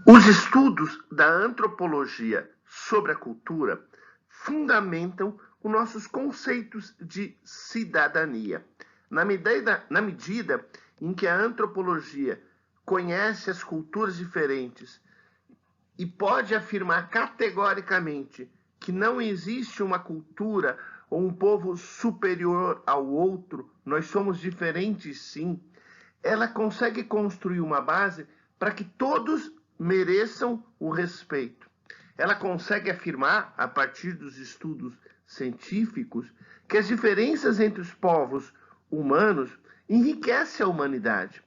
Os estudos da antropologia sobre a cultura fundamentam os nossos conceitos de cidadania. Na medida em que a antropologia conhece as culturas diferentes e pode afirmar categoricamente que não existe uma cultura ou um povo superior ao outro, nós somos diferentes sim, ela consegue construir uma base para que todos mereçam o respeito. Ela consegue afirmar, a partir dos estudos científicos, que as diferenças entre os povos humanos enriquecem a humanidade.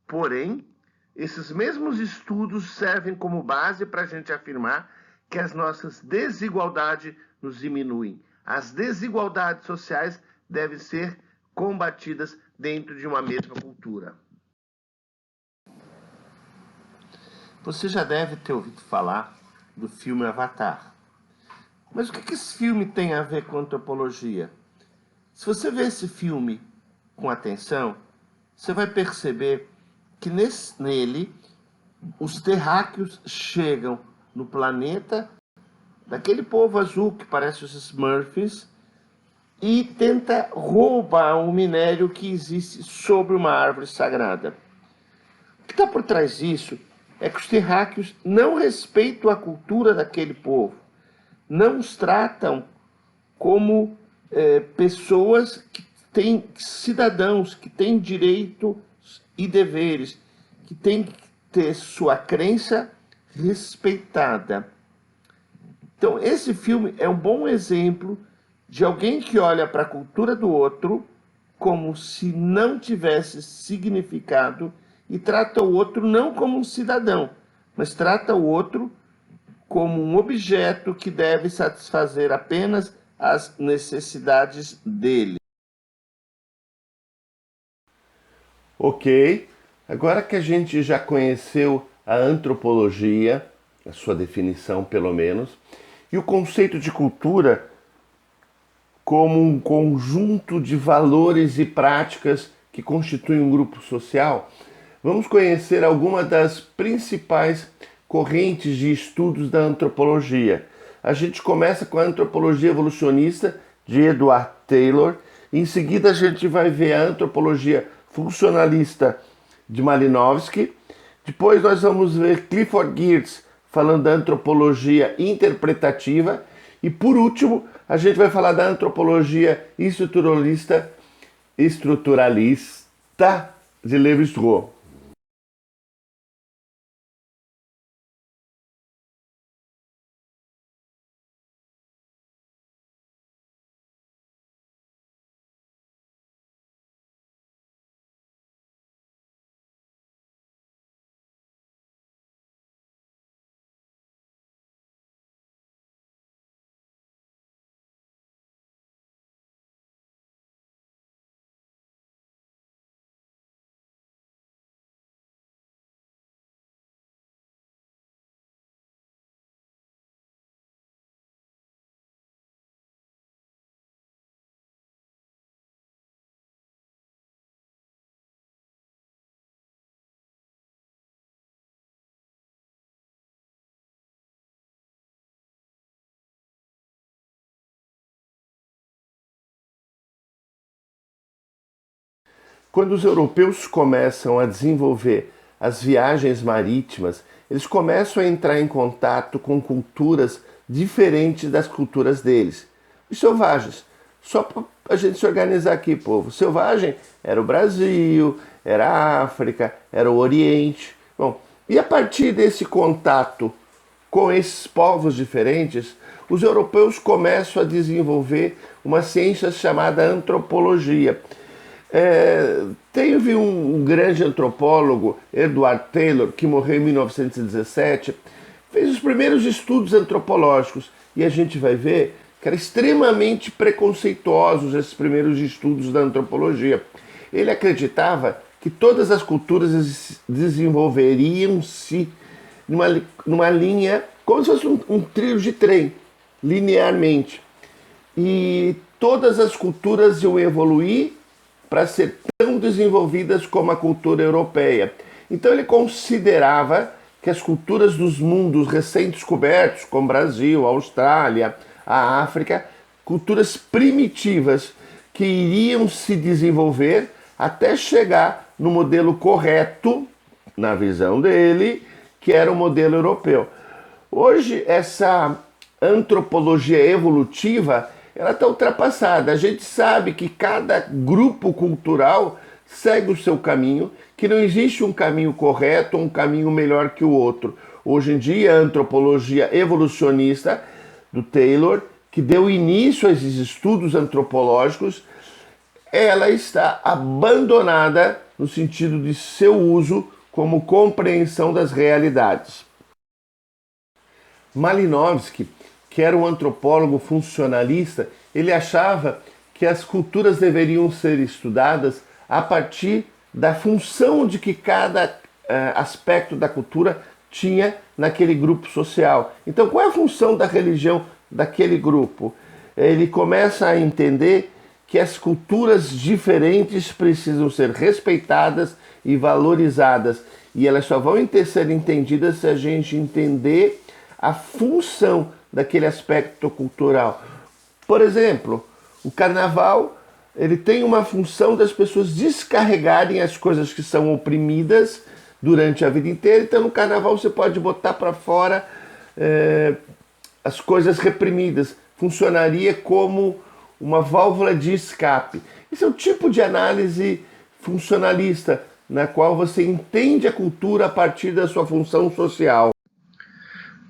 Porém, esses mesmos estudos servem como base para a gente afirmar que as nossas desigualdades nos diminuem. As desigualdades sociais devem ser combatidas dentro de uma mesma cultura. Você já deve ter ouvido falar do filme Avatar. Mas o que esse filme tem a ver com antropologia? Se você ver esse filme com atenção, você vai perceber que nele os terráqueos chegam no planeta daquele povo azul que parece os Smurfs e tenta roubar um minério que existe sobre uma árvore sagrada. O que está por trás disso é que os terráqueos não respeitam a cultura daquele povo, não os tratam como pessoas que têm cidadãos, que têm direitos e deveres, que têm que ter sua crença respeitada. Então, esse filme é um bom exemplo de alguém que olha para a cultura do outro como se não tivesse significado e trata o outro não como um cidadão, mas trata o outro como um objeto que deve satisfazer apenas as necessidades dele. Ok, agora que a gente já conheceu a antropologia, a sua definição pelo menos, e o conceito de cultura como um conjunto de valores e práticas que constituem um grupo social, vamos conhecer algumas das principais correntes de estudos da antropologia. A gente começa com a antropologia evolucionista de Edward Taylor, em seguida a gente vai ver a antropologia funcionalista de Malinowski, depois nós vamos ver Clifford Geertz falando da antropologia interpretativa e por último a gente vai falar da antropologia estruturalista de Lévi-Strauss. Quando os europeus começam a desenvolver as viagens marítimas, eles começam a entrar em contato com culturas diferentes das culturas deles. Os selvagens, só para a gente se organizar aqui, povo. Selvagem era o Brasil, era a África, era o Oriente. Bom, e a partir desse contato com esses povos diferentes, os europeus começam a desenvolver uma ciência chamada antropologia. Teve um grande antropólogo, Edward Taylor, que morreu em 1917, fez os primeiros estudos antropológicos e a gente vai ver que eram extremamente preconceituosos esses primeiros estudos da antropologia. Ele acreditava que todas as culturas desenvolveriam-se numa linha, como se fosse um trilho de trem, linearmente. E todas as culturas iam evoluir para ser tão desenvolvidas como a cultura europeia. Então ele considerava que as culturas dos mundos recém-descobertos, como Brasil, Austrália, a África, culturas primitivas que iriam se desenvolver até chegar no modelo correto, na visão dele, que era o modelo europeu. Hoje, essa antropologia evolutiva, ela está ultrapassada. A gente sabe que cada grupo cultural segue o seu caminho, que não existe um caminho correto ou um caminho melhor que o outro. Hoje em dia, a antropologia evolucionista do Taylor, que deu início a esses estudos antropológicos, ela está abandonada no sentido de seu uso como compreensão das realidades. Malinowski, que era um antropólogo funcionalista, ele achava que as culturas deveriam ser estudadas a partir da função de que cada aspecto da cultura tinha naquele grupo social. Então, qual é a função da religião daquele grupo? Ele começa a entender que as culturas diferentes precisam ser respeitadas e valorizadas, e elas só vão ser entendidas se a gente entender a função daquele aspecto cultural. Por exemplo, o carnaval, ele tem uma função das pessoas descarregarem as coisas que são oprimidas durante a vida inteira. Então, no carnaval você pode botar para fora as coisas reprimidas. Funcionaria como uma válvula de escape. Esse é o tipo de análise funcionalista, na qual você entende a cultura a partir da sua função social.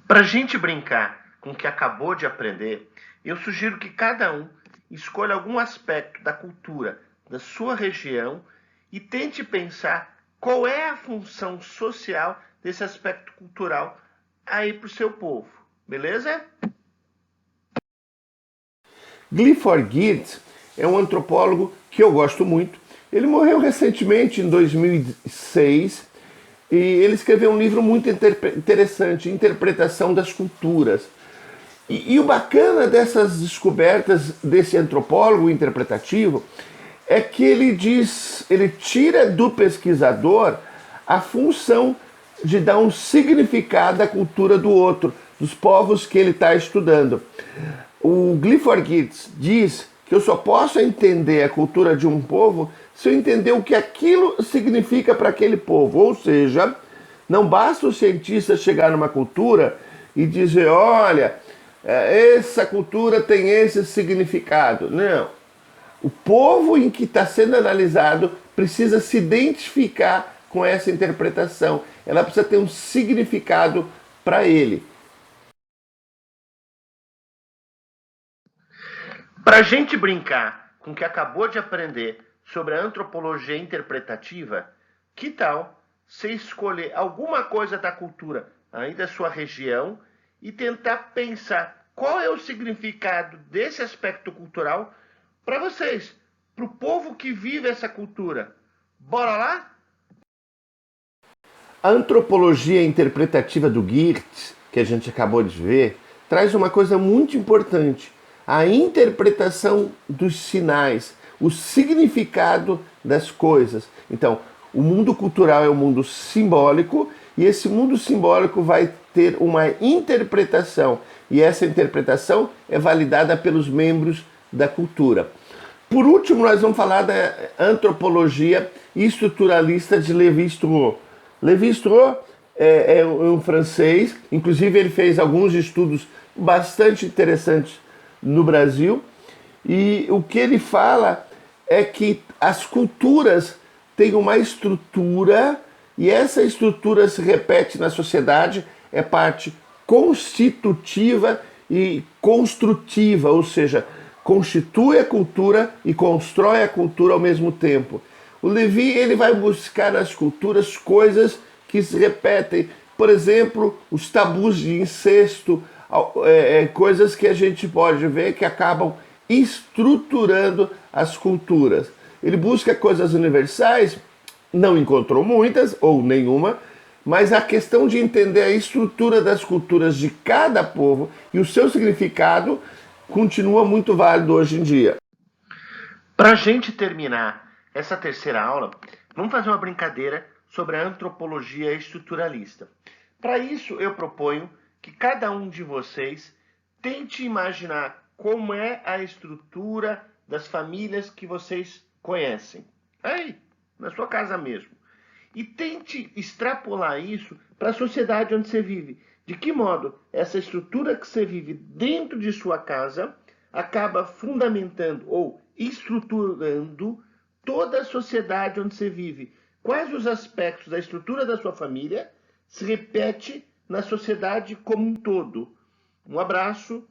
Para a gente brincar com o que acabou de aprender, eu sugiro que cada um escolha algum aspecto da cultura da sua região e tente pensar qual é a função social desse aspecto cultural aí para o seu povo, beleza? Clifford Geertz é um antropólogo que eu gosto muito. Ele morreu recentemente, em 2006, e ele escreveu um livro muito interessante, Interpretação das Culturas. E o bacana dessas descobertas desse antropólogo interpretativo é que ele tira do pesquisador a função de dar um significado à cultura do outro, dos povos que ele está estudando. O Clifford Geertz diz que eu só posso entender a cultura de um povo se eu entender o que aquilo significa para aquele povo. Ou seja, não basta o cientista chegar numa cultura e dizer, olha, essa cultura tem esse significado. Não. O povo em que está sendo analisado precisa se identificar com essa interpretação. Ela precisa ter um significado para ele. Para a gente brincar com o que acabou de aprender sobre a antropologia interpretativa, que tal você escolher alguma coisa da cultura aí da sua região e tentar pensar qual é o significado desse aspecto cultural para vocês, para o povo que vive essa cultura. Bora lá? A antropologia interpretativa do Geertz, que a gente acabou de ver, traz uma coisa muito importante: a interpretação dos sinais, o significado das coisas. Então, o mundo cultural é um mundo simbólico, e esse mundo simbólico vai ter uma interpretação, e essa interpretação é validada pelos membros da cultura. Por último, nós vamos falar da antropologia estruturalista de Lévi-Strauss. Lévi-Strauss é um francês, inclusive ele fez alguns estudos bastante interessantes no Brasil, e o que ele fala é que as culturas têm uma estrutura, e essa estrutura se repete na sociedade, é parte constitutiva e construtiva, ou seja, constitui a cultura e constrói a cultura ao mesmo tempo. O Lévi, ele vai buscar nas culturas coisas que se repetem, por exemplo, os tabus de incesto, coisas que a gente pode ver que acabam estruturando as culturas. Ele busca coisas universais, não encontrou muitas ou nenhuma, mas a questão de entender a estrutura das culturas de cada povo e o seu significado continua muito válido hoje em dia. Para a gente terminar essa terceira aula, vamos fazer uma brincadeira sobre a antropologia estruturalista. Para isso, eu proponho que cada um de vocês tente imaginar como é a estrutura das famílias que vocês conhecem. Aí, na sua casa mesmo. E tente extrapolar isso para a sociedade onde você vive. De que modo essa estrutura que você vive dentro de sua casa acaba fundamentando ou estruturando toda a sociedade onde você vive. Quais os aspectos da estrutura da sua família se repete na sociedade como um todo. Um abraço